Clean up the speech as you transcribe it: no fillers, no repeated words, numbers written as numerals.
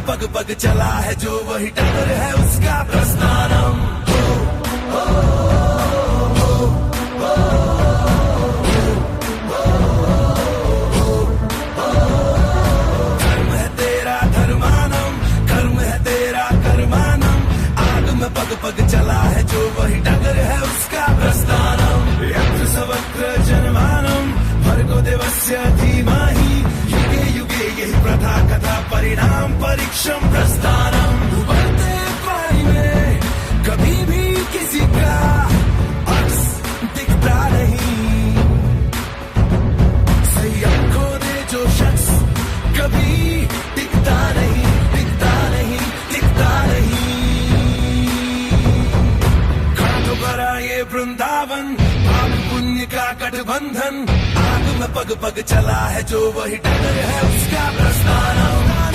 पग पग चला है जो वही डगर है उसका प्रस्थानम। धर्म है तेरा धर्मानम, कर्म है तेरा कर्मानम। आग में पग पग चला है जो वही डगर है उसका प्रस्थानम। यत्र सवक्र जन्मानम भर्गो देवस्य धीमहि युगे युगे यही प्रथा कथा परिणाम परीक्षम प्रस्थानम। उबलते पानी में कभी भी किसी का अक्स दिखता नहीं, संयम खो दे जो शख्स कभी दिखता नहीं, दिखता नहीं, दिखता नहीं। घाटों पर आए वृंदावन पाप पुण्य का गठबंधन। आग में पग पग चला है जो वही डगर है उसका प्रस्थानम।